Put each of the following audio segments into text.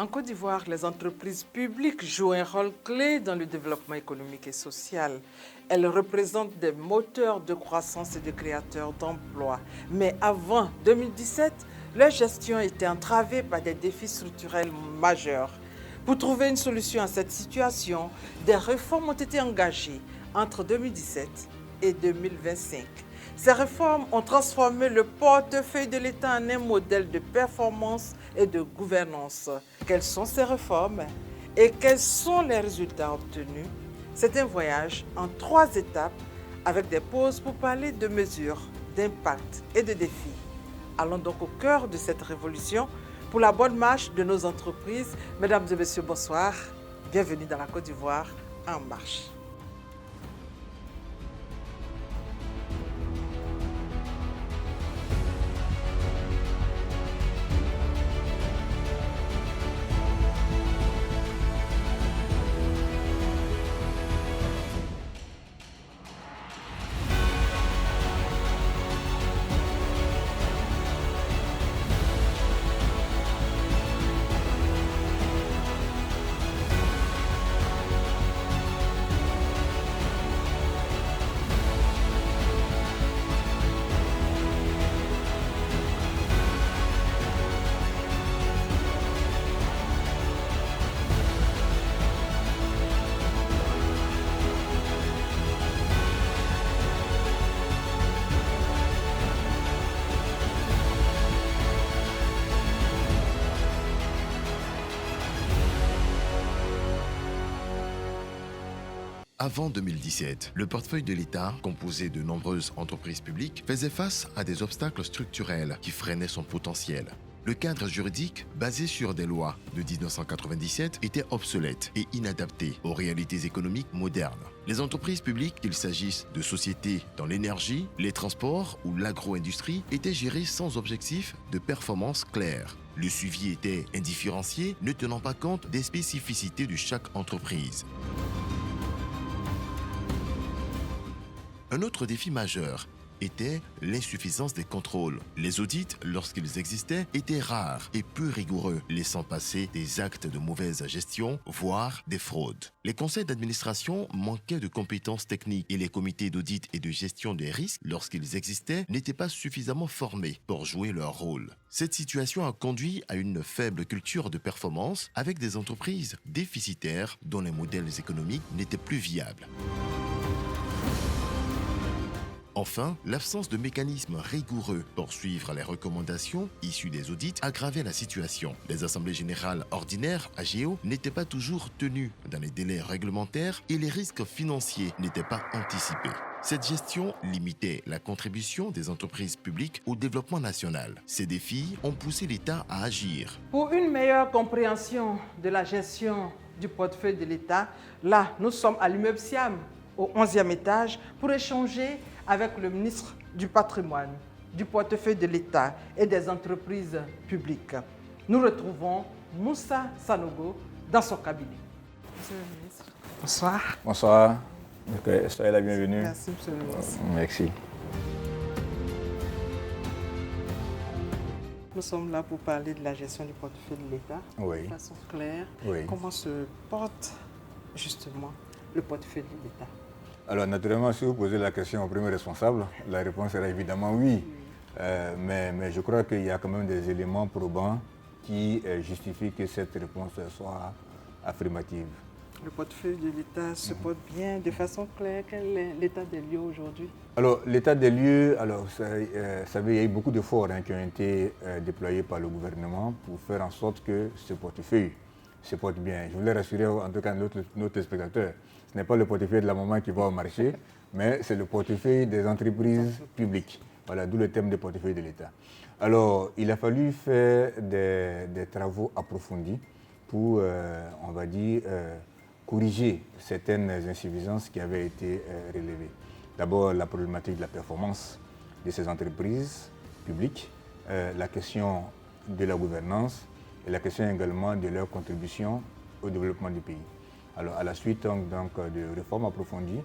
En Côte d'Ivoire, les entreprises publiques jouent un rôle clé dans le développement économique et social. Elles représentent des moteurs de croissance et de créateurs d'emplois. Mais avant 2017, leur gestion était entravée par des défis structurels majeurs. Pour trouver une solution à cette situation, des réformes ont été engagées entre 2017 et 2025. Ces réformes ont transformé le portefeuille de l'État en un modèle de performance et de gouvernance. Quelles sont ces réformes et quels sont les résultats obtenus? C'est un voyage en 3 étapes avec des pauses pour parler de mesures, d'impact et de défis. Allons donc au cœur de cette révolution pour la bonne marche de nos entreprises. Mesdames et messieurs, bonsoir. Bienvenue dans la Côte d'Ivoire en marche. Avant 2017, le portefeuille de l'État, composé de nombreuses entreprises publiques, faisait face à des obstacles structurels qui freinaient son potentiel. Le cadre juridique, basé sur des lois de 1997, était obsolète et inadapté aux réalités économiques modernes. Les entreprises publiques, qu'il s'agisse de sociétés dans l'énergie, les transports ou l'agro-industrie, étaient gérées sans objectif de performance clair. Le suivi était indifférencié, ne tenant pas compte des spécificités de chaque entreprise. Un autre défi majeur était l'insuffisance des contrôles. Les audits, lorsqu'ils existaient, étaient rares et peu rigoureux, laissant passer des actes de mauvaise gestion, voire des fraudes. Les conseils d'administration manquaient de compétences techniques et les comités d'audit et de gestion des risques, lorsqu'ils existaient, n'étaient pas suffisamment formés pour jouer leur rôle. Cette situation a conduit à une faible culture de performance avec des entreprises déficitaires dont les modèles économiques n'étaient plus viables. Enfin, l'absence de mécanismes rigoureux pour suivre les recommandations issues des audits aggravait la situation. Les assemblées générales ordinaires, AGO, n'étaient pas toujours tenues dans les délais réglementaires et les risques financiers n'étaient pas anticipés. Cette gestion limitait la contribution des entreprises publiques au développement national. Ces défis ont poussé l'État à agir. Pour une meilleure compréhension de la gestion du portefeuille de l'État, là, nous sommes à l'immeuble Siam, au 11e étage, pour échanger avec le ministre du Patrimoine, du portefeuille de l'État et des entreprises publiques. Nous retrouvons Moussa Sanogo dans son cabinet. Monsieur le ministre, bonsoir. Bonsoir. Soyez la bienvenue. Merci, monsieur le ministre. Merci. Nous sommes là pour parler de la gestion du portefeuille de l'État Oui. de façon claire. Oui. Comment se porte justement le portefeuille de l'État? Alors naturellement, si vous posez la question au premier responsable, la réponse sera évidemment oui. Mais je crois qu'il y a quand même des éléments probants qui justifient que cette réponse soit affirmative. Le portefeuille de l'État se porte bien de façon claire. Quel est l'état des lieux aujourd'hui? Alors l'état des lieux, il y a eu beaucoup d'efforts qui ont été déployés par le gouvernement pour faire en sorte que ce portefeuille se porte bien. Je voulais rassurer en tout cas nos téléspectateurs. Ce n'est pas le portefeuille de la maman qui va au marché, mais c'est le portefeuille des entreprises publiques. Voilà, d'où le thème des portefeuilles de l'État. Alors, il a fallu faire des travaux approfondis pour, on va dire, corriger certaines insuffisances qui avaient été relevées. D'abord, la problématique de la performance de ces entreprises publiques, la question de la gouvernance et la question également de leur contribution au développement du pays. Alors, à la suite donc, de réformes approfondies,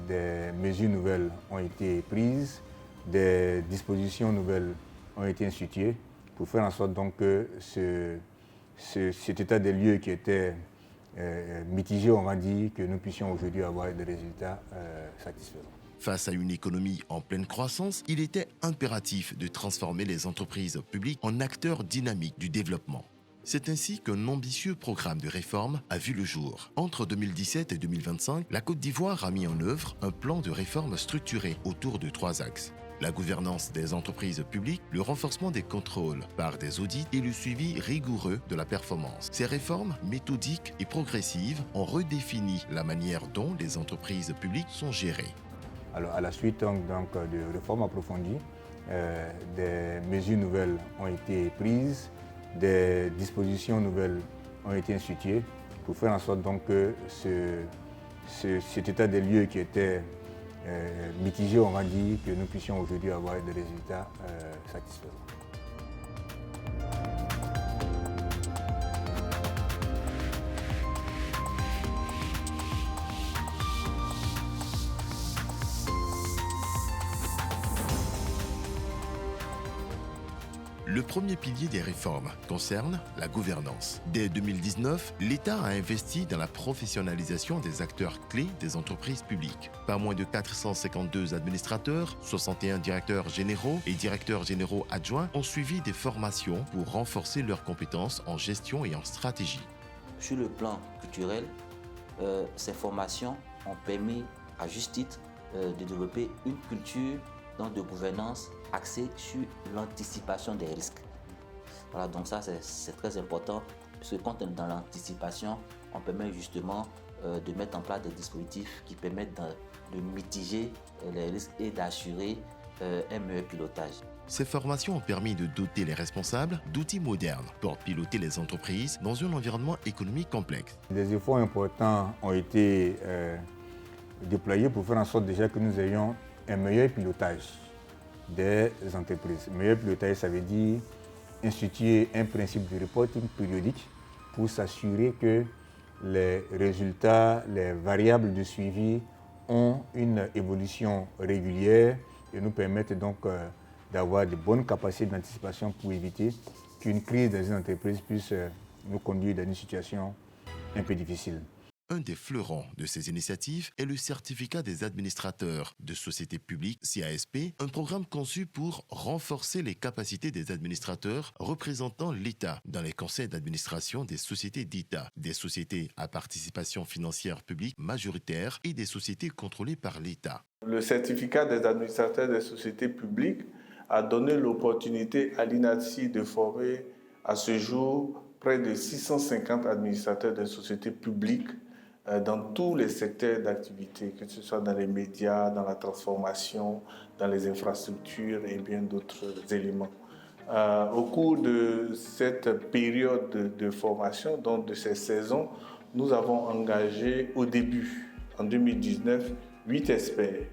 des mesures nouvelles ont été prises, des dispositions nouvelles ont été instituées pour faire en sorte donc, que cet état des lieux qui était mitigé, on va dire, que nous puissions aujourd'hui avoir des résultats satisfaisants. Face à une économie en pleine croissance, il était impératif de transformer les entreprises publiques en acteurs dynamiques du développement. C'est ainsi qu'un ambitieux programme de réforme a vu le jour. Entre 2017 et 2025, la Côte d'Ivoire a mis en œuvre un plan de réforme structuré autour de 3 axes. La gouvernance des entreprises publiques, le renforcement des contrôles par des audits et le suivi rigoureux de la performance. Ces réformes méthodiques et progressives ont redéfini la manière dont les entreprises publiques sont gérées. Alors, à la suite donc, de réformes approfondies, des mesures nouvelles ont été prises, des dispositions nouvelles ont été instituées pour faire en sorte donc, que cet état des lieux qui était mitigé, on va dire, que nous puissions aujourd'hui avoir des résultats satisfaisants. Le premier pilier des réformes concerne la gouvernance. Dès 2019, l'État a investi dans la professionnalisation des acteurs clés des entreprises publiques. Pas moins de 452 administrateurs, 61 directeurs généraux et directeurs généraux adjoints ont suivi des formations pour renforcer leurs compétences en gestion et en stratégie. Sur le plan culturel, ces formations ont permis à juste titre de développer une culture de gouvernance axée sur l'anticipation des risques. Voilà, donc ça c'est très important, parce que quand on est dans l'anticipation, on permet justement de mettre en place des dispositifs qui permettent de mitiger les risques et d'assurer un meilleur pilotage. Ces formations ont permis de doter les responsables d'outils modernes pour piloter les entreprises dans un environnement économique complexe. Des efforts importants ont été déployés pour faire en sorte déjà que nous ayons un meilleur pilotage des entreprises. Meilleur pilotage, ça veut dire instituer un principe de reporting périodique pour s'assurer que les résultats, les variables de suivi ont une évolution régulière et nous permettent donc d'avoir de bonnes capacités d'anticipation pour éviter qu'une crise dans une entreprise puisse nous conduire dans une situation un peu difficile. Un des fleurons de ces initiatives est le certificat des administrateurs de sociétés publiques, CASP, un programme conçu pour renforcer les capacités des administrateurs représentant l'État dans les conseils d'administration des sociétés d'État, des sociétés à participation financière publique majoritaire et des sociétés contrôlées par l'État. Le certificat des administrateurs des sociétés publiques a donné l'opportunité à l'INATSI de former à ce jour près de 650 administrateurs des sociétés publiques dans tous les secteurs d'activité, que ce soit dans les médias, dans la transformation, dans les infrastructures et bien d'autres éléments. Au cours de cette période de formation, donc de ces saisons, nous avons engagé au début, en 2019, 8 experts.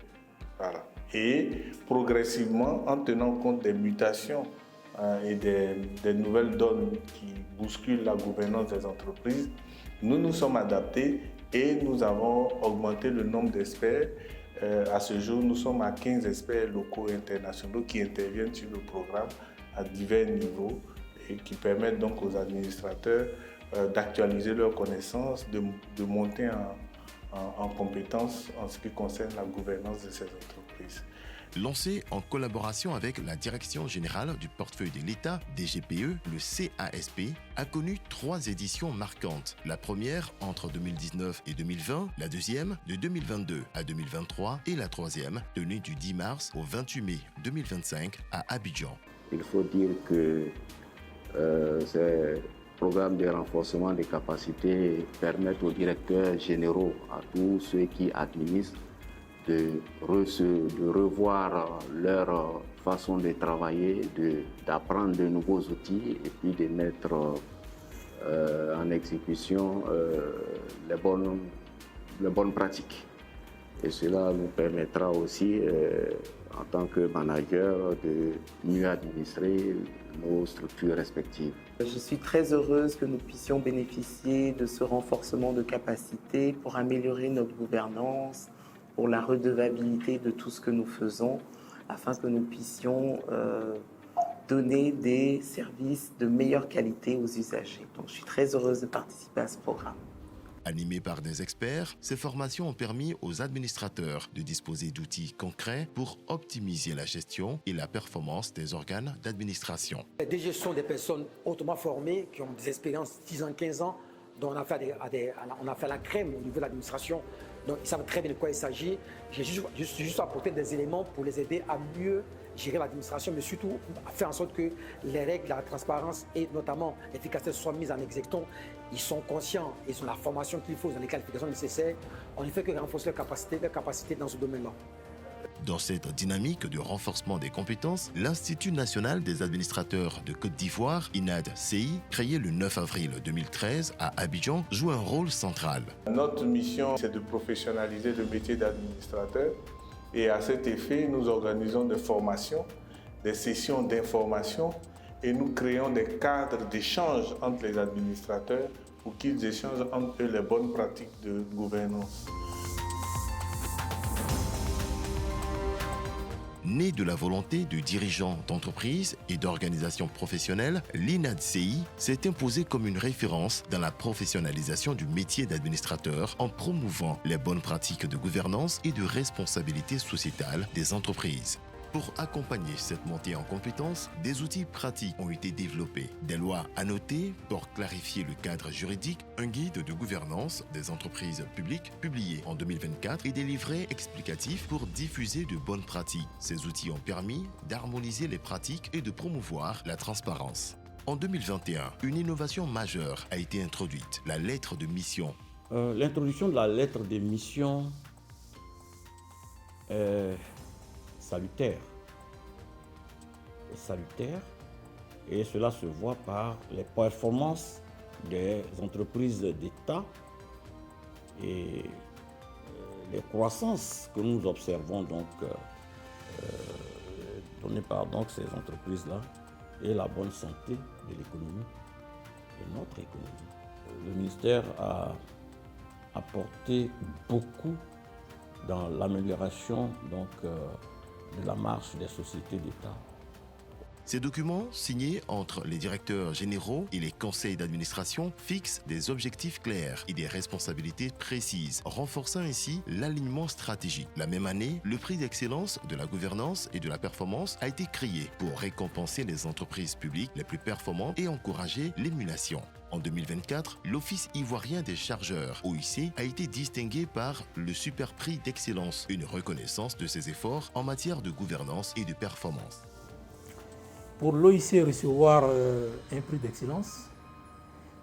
Voilà. Et progressivement, en tenant compte des mutations et des nouvelles donnes qui bousculent la gouvernance des entreprises, nous nous sommes adaptés et nous avons augmenté le nombre d'experts. À ce jour, nous sommes à 15 experts locaux et internationaux qui interviennent sur le programme à divers niveaux et qui permettent donc aux administrateurs d'actualiser leurs connaissances, de monter en compétences en ce qui concerne la gouvernance de ces entreprises. Lancé en collaboration avec la Direction générale du portefeuille de l'État, DGPE, le CASP a connu 3 éditions marquantes. La première entre 2019 et 2020, la deuxième de 2022 à 2023 et la troisième tenue du 10 mars au 28 mai 2025 à Abidjan. Il faut dire que ces programmes de renforcement des capacités permettent aux directeurs généraux, à tous ceux qui administrent, de revoir leur façon de travailler, d'apprendre de nouveaux outils et puis de mettre en exécution les bonnes pratiques. Et cela nous permettra aussi, en tant que manager, de mieux administrer nos structures respectives. Je suis très heureuse que nous puissions bénéficier de ce renforcement de capacités pour améliorer notre gouvernance, pour la redevabilité de tout ce que nous faisons, afin que nous puissions donner des services de meilleure qualité aux usagers. Donc je suis très heureuse de participer à ce programme. Animés par des experts, ces formations ont permis aux administrateurs de disposer d'outils concrets pour optimiser la gestion et la performance des organes d'administration. Les DG sont des personnes hautement formées qui ont des expériences 10 ans, 15 ans, dont on a fait la crème au niveau de l'administration. Donc ils savent très bien de quoi il s'agit. J'ai juste apporté des éléments pour les aider à mieux gérer l'administration, mais surtout à faire en sorte que les règles, la transparence et notamment l'efficacité soient mises en exécution. Ils sont conscients, ils ont la formation qu'il faut, ils ont les qualifications nécessaires. On ne fait que renforcer leurs capacités dans ce domaine-là. Dans cette dynamique de renforcement des compétences, l'Institut national des administrateurs de Côte d'Ivoire, INAD-CI, créé le 9 avril 2013 à Abidjan, joue un rôle central. Notre mission, c'est de professionnaliser le métier d'administrateur. Et à cet effet, nous organisons des formations, des sessions d'information et nous créons des cadres d'échange entre les administrateurs pour qu'ils échangent entre eux les bonnes pratiques de gouvernance. Né de la volonté de dirigeants d'entreprises et d'organisations professionnelles, l'INAD-CI s'est imposé comme une référence dans la professionnalisation du métier d'administrateur en promouvant les bonnes pratiques de gouvernance et de responsabilité sociétale des entreprises. Pour accompagner cette montée en compétences, des outils pratiques ont été développés. Des lois annotées pour clarifier le cadre juridique, un guide de gouvernance des entreprises publiques publié en 2024 et des livrets explicatifs pour diffuser de bonnes pratiques. Ces outils ont permis d'harmoniser les pratiques et de promouvoir la transparence. En 2021, une innovation majeure a été introduite, la lettre de mission. L'introduction de la lettre de mission est salutaire et cela se voit par les performances des entreprises d'État et les croissances que nous observons données par ces entreprises-là et la bonne santé de l'économie et notre économie. Le ministère a apporté beaucoup dans l'amélioration de la marche des sociétés d'État. Ces documents, signés entre les directeurs généraux et les conseils d'administration, fixent des objectifs clairs et des responsabilités précises, renforçant ainsi l'alignement stratégique. La même année, le prix d'excellence de la gouvernance et de la performance a été créé pour récompenser les entreprises publiques les plus performantes et encourager l'émulation. En 2024, l'Office ivoirien des chargeurs, OIC, a été distingué par le Super Prix d'excellence, une reconnaissance de ses efforts en matière de gouvernance et de performance. Pour l'OIC recevoir un prix d'excellence,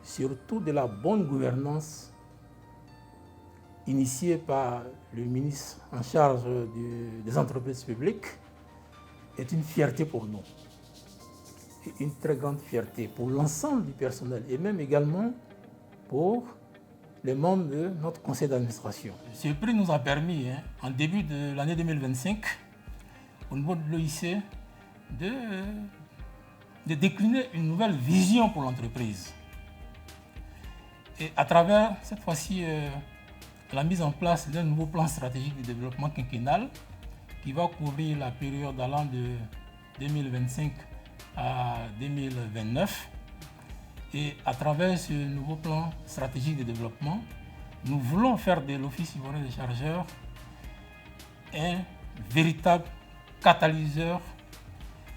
surtout de la bonne gouvernance initiée par le ministre en charge des entreprises publiques, est une fierté pour nous. Une très grande fierté pour l'ensemble du personnel et même également pour les membres de notre conseil d'administration. Ce prix nous a permis, en début de l'année 2025, au niveau de l'OIC, de décliner une nouvelle vision pour l'entreprise. Et à travers, cette fois-ci, la mise en place d'un nouveau plan stratégique de développement quinquennal qui va couvrir la période allant de 2025 à 2029. Et à travers ce nouveau plan stratégique de développement, nous voulons faire de l'Office ivoirien des chargeurs un véritable catalyseur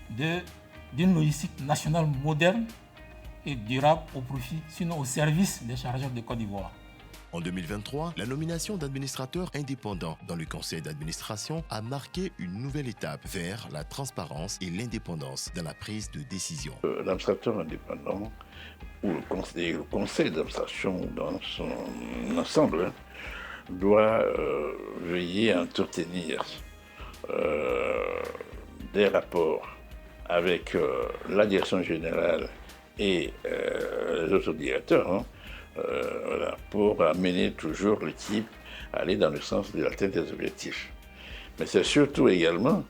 d'une logistique nationale moderne et durable au profit, sinon au service des chargeurs de Côte d'Ivoire. En 2023, la nomination d'administrateurs indépendants dans le conseil d'administration a marqué une nouvelle étape vers la transparence et l'indépendance dans la prise de décision. L'administrateur indépendant ou le conseil d'administration dans son ensemble doit veiller à entretenir des rapports avec la direction générale et les autres directeurs, pour amener toujours l'équipe à aller dans le sens de l'atteinte des objectifs. Mais c'est surtout également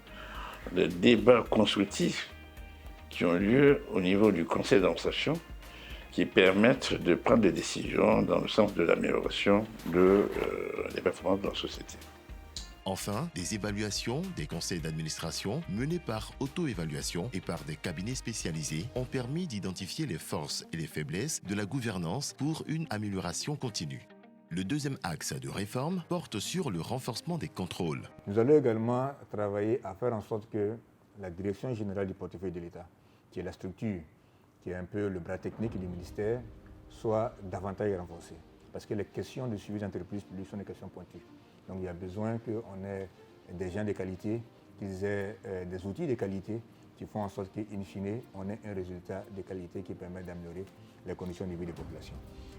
les débats constructifs qui ont lieu au niveau du conseil d'administration qui permettent de prendre des décisions dans le sens de l'amélioration des performances de la société. Enfin, des évaluations des conseils d'administration menées par auto-évaluation et par des cabinets spécialisés ont permis d'identifier les forces et les faiblesses de la gouvernance pour une amélioration continue. Le deuxième axe de réforme porte sur le renforcement des contrôles. Nous allons également travailler à faire en sorte que la direction générale du portefeuille de l'État, qui est la structure, qui est un peu le bras technique du ministère, soit davantage renforcée. Parce que les questions de suivi d'entreprise publique sont des questions pointues. Donc il y a besoin qu'on ait des gens de qualité, qu'ils aient des outils de qualité qui font en sorte qu'in fine, on ait un résultat de qualité qui permet d'améliorer les conditions de vie des populations.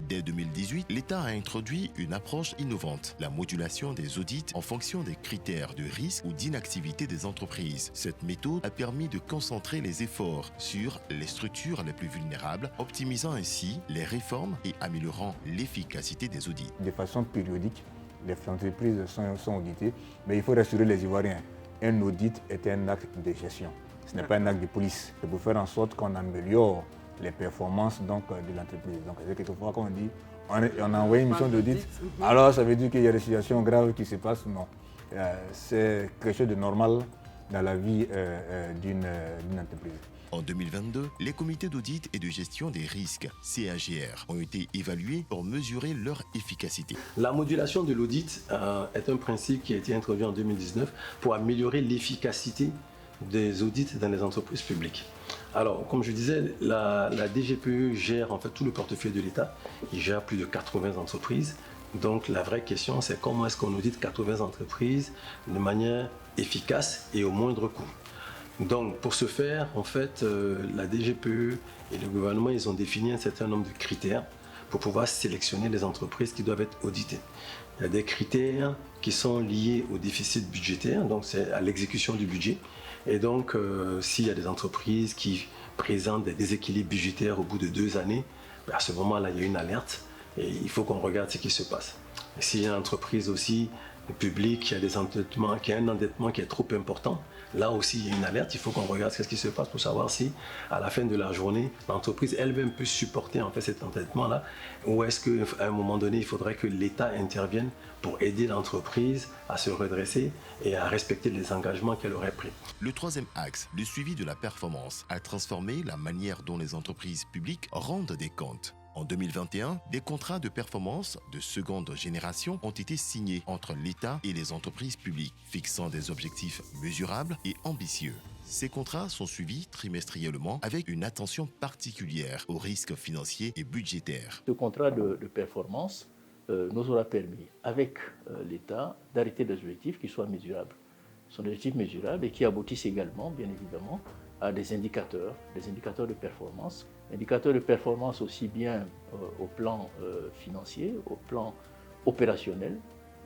Dès 2018, l'État a introduit une approche innovante, la modulation des audits en fonction des critères de risque ou d'inactivité des entreprises. Cette méthode a permis de concentrer les efforts sur les structures les plus vulnérables, optimisant ainsi les réformes et améliorant l'efficacité des audits. De façon périodique, les entreprises sont auditées, mais il faut rassurer les Ivoiriens. Un audit est un acte de gestion, ce n'est pas un acte de police. C'est pour faire en sorte qu'on améliore les performances donc, de l'entreprise. Donc, c'est quelquefois qu'on dit on a envoyé une mission d'audit, alors ça veut dire qu'il y a des situations graves qui se passent. Non, c'est quelque chose de normal dans la vie d'une entreprise. En 2022, les comités d'audit et de gestion des risques, CAGR, ont été évalués pour mesurer leur efficacité. La modulation de l'audit est un principe qui a été introduit en 2019 pour améliorer l'efficacité des audits dans les entreprises publiques. Alors, comme je disais, la DGPE gère en fait tout le portefeuille de l'État. Il gère plus de 80 entreprises. Donc, la vraie question, c'est comment est-ce qu'on audite 80 entreprises de manière efficace et au moindre coût. Donc, pour ce faire, en fait, la DGPE et le gouvernement, ils ont défini un certain nombre de critères pour pouvoir sélectionner les entreprises qui doivent être auditées. Il y a des critères qui sont liés au déficit budgétaire, donc c'est à l'exécution du budget. Et donc, s'il y a des entreprises qui présentent des déséquilibres budgétaires au bout de 2 années, à ce moment-là, il y a une alerte et il faut qu'on regarde ce qui se passe. Et s'il y a une entreprise aussi publique qui a un endettement qui est trop important, là aussi, il y a une alerte, il faut qu'on regarde ce qui se passe pour savoir si, à la fin de la journée, l'entreprise elle-même peut supporter en fait cet endettement-là, ou est-ce qu'à un moment donné, il faudrait que l'État intervienne pour aider l'entreprise à se redresser et à respecter les engagements qu'elle aurait pris. Le troisième axe, le suivi de la performance, a transformé la manière dont les entreprises publiques rendent des comptes. En 2021, des contrats de performance de seconde génération ont été signés entre l'État et les entreprises publiques, fixant des objectifs mesurables et ambitieux. Ces contrats sont suivis trimestriellement avec une attention particulière aux risques financiers et budgétaires. Ce contrat de performance nous aura permis, avec l'État, d'arrêter des objectifs qui soient mesurables. Ce sont des objectifs mesurables et qui aboutissent également, bien évidemment, à des indicateurs de performance. Indicateurs de performance aussi bien au plan financier, au plan opérationnel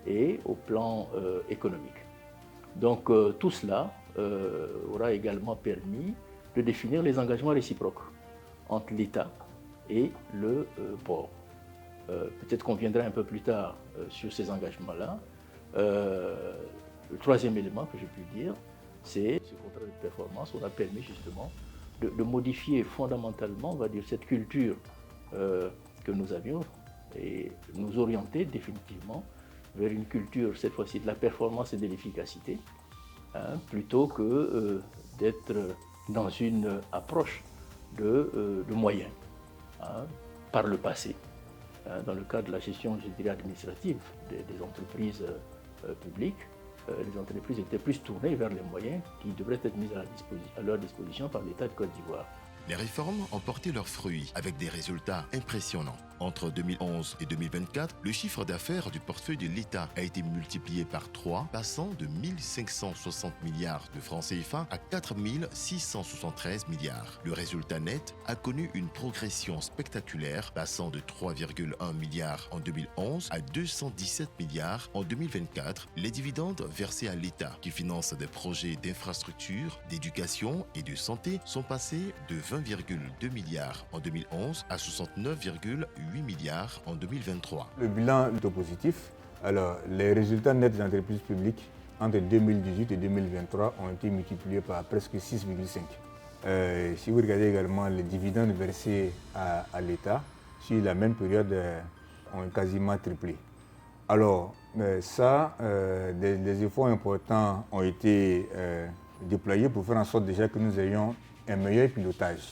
et au plan économique. Donc tout cela aura également permis de définir les engagements réciproques entre l'État et le port. Peut-être qu'on viendra un peu plus tard sur ces engagements-là. Le troisième élément que je puis dire, c'est ce contrat de performance aura permis justement de modifier fondamentalement, on va dire, cette culture que nous avions et nous orienter définitivement vers une culture, cette fois-ci, de la performance et de l'efficacité, plutôt que d'être dans une approche de moyens. Par le passé, dans le cadre de la gestion, je dirais, administrative des entreprises publiques, les entreprises étaient plus tournées vers les moyens qui devraient être mis à leur disposition par l'État de Côte d'Ivoire. Les réformes ont porté leurs fruits avec des résultats impressionnants. Entre 2011 et 2024, le chiffre d'affaires du portefeuille de l'État a été multiplié par 3, passant de 1 560 milliards de francs CFA à 4 673 milliards. Le résultat net a connu une progression spectaculaire, passant de 3,1 milliards en 2011 à 217 milliards en 2024. Les dividendes versés à l'État, qui finance des projets d'infrastructure, d'éducation et de santé, sont passés de 20,2 milliards en 2011 à 69,8 milliards en 2023. Le bilan est positif. Alors, les résultats nets des entreprises publiques entre 2018 et 2023 ont été multipliés par presque 6,5. Si vous regardez également les dividendes versés à l'État, sur la même période, ont quasiment triplé. Alors, ça, des efforts importants ont été déployés pour faire en sorte déjà que nous ayons un meilleur pilotage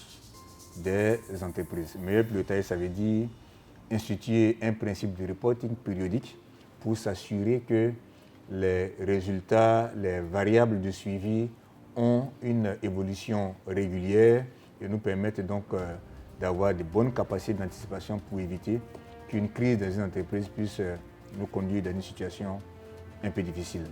des entreprises. Meilleur pilotage, ça veut dire instituer un principe de reporting périodique pour s'assurer que les résultats, les variables de suivi ont une évolution régulière et nous permettent donc d'avoir de bonnes capacités d'anticipation pour éviter qu'une crise dans une entreprise puisse nous conduire dans une situation un peu difficile.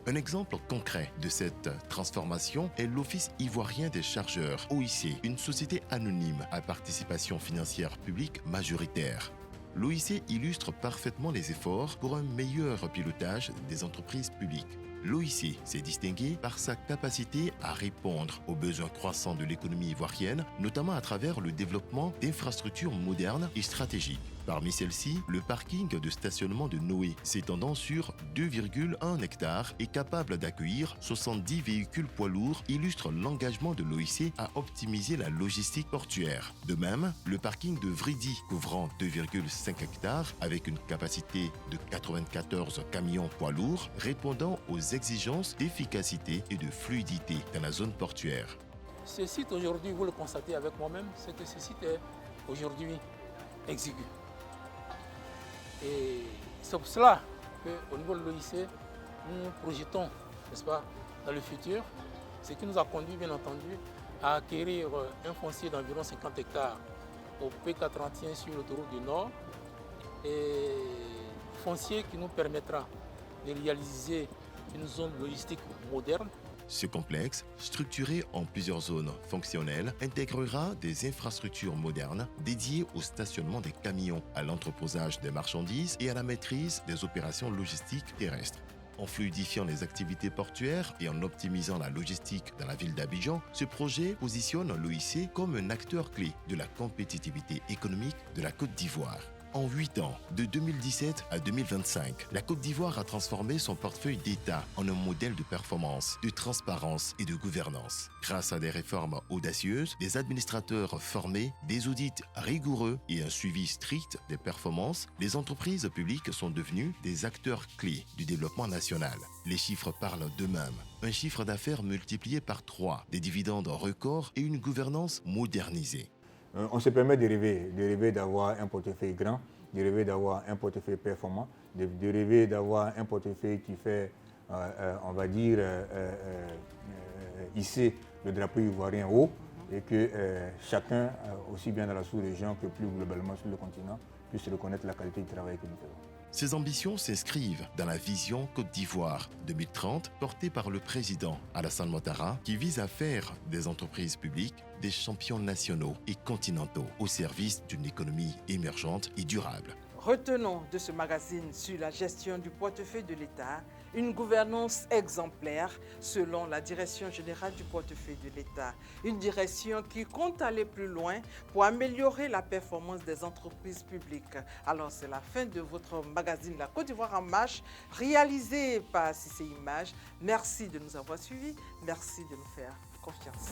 Un exemple concret de cette transformation est l'Office ivoirien des chargeurs, OIC, une société anonyme à participation financière publique majoritaire. L'OIC illustre parfaitement les efforts pour un meilleur pilotage des entreprises publiques. L'OIC s'est distingué par sa capacité à répondre aux besoins croissants de l'économie ivoirienne, notamment à travers le développement d'infrastructures modernes et stratégiques. Parmi celles-ci, le parking de stationnement de Noé, s'étendant sur 2,1 hectares et capable d'accueillir 70 véhicules poids lourds, illustre l'engagement de l'OIC à optimiser la logistique portuaire. De même, le parking de Vridi, couvrant 2,5 hectares avec une capacité de 94 camions poids lourds, répondant aux exigences d'efficacité et de fluidité dans la zone portuaire. Ce site aujourd'hui, vous le constatez avec moi-même, c'est que ce site est aujourd'hui exigu. Et c'est pour cela qu'au niveau de l'OIC, nous projetons, n'est-ce pas, dans le futur, ce qui nous a conduit, bien entendu, à acquérir un foncier d'environ 50 hectares au PK31 sur l'autoroute du Nord, et foncier qui nous permettra de réaliser une zone logistique moderne. Ce complexe, structuré en plusieurs zones fonctionnelles, intégrera des infrastructures modernes dédiées au stationnement des camions, à l'entreposage des marchandises et à la maîtrise des opérations logistiques terrestres. En fluidifiant les activités portuaires et en optimisant la logistique dans la ville d'Abidjan, ce projet positionne l'OIC comme un acteur clé de la compétitivité économique de la Côte d'Ivoire. En 8 ans, de 2017 à 2025, la Côte d'Ivoire a transformé son portefeuille d'État en un modèle de performance, de transparence et de gouvernance. Grâce à des réformes audacieuses, des administrateurs formés, des audits rigoureux et un suivi strict des performances, les entreprises publiques sont devenues des acteurs clés du développement national. Les chiffres parlent d'eux-mêmes. Un chiffre d'affaires multiplié par 3, des dividendes records et une gouvernance modernisée. On se permet de rêver d'avoir un portefeuille grand, de rêver d'avoir un portefeuille performant, de rêver d'avoir un portefeuille qui fait, on va dire, hisser le drapeau ivoirien haut et que chacun, aussi bien dans la sous-région que plus globalement sur le continent, puisse reconnaître la qualité du travail que nous faisons. Ces ambitions s'inscrivent dans la vision Côte d'Ivoire 2030 portée par le président Alassane Ouattara qui vise à faire des entreprises publiques des champions nationaux et continentaux au service d'une économie émergente et durable. Retenons de ce magazine sur la gestion du portefeuille de l'État une gouvernance exemplaire selon la Direction générale du portefeuille de l'État. Une direction qui compte aller plus loin pour améliorer la performance des entreprises publiques. Alors c'est la fin de votre magazine La Côte d'Ivoire en marche, réalisé par CC Images. Merci de nous avoir suivis, merci de nous faire confiance.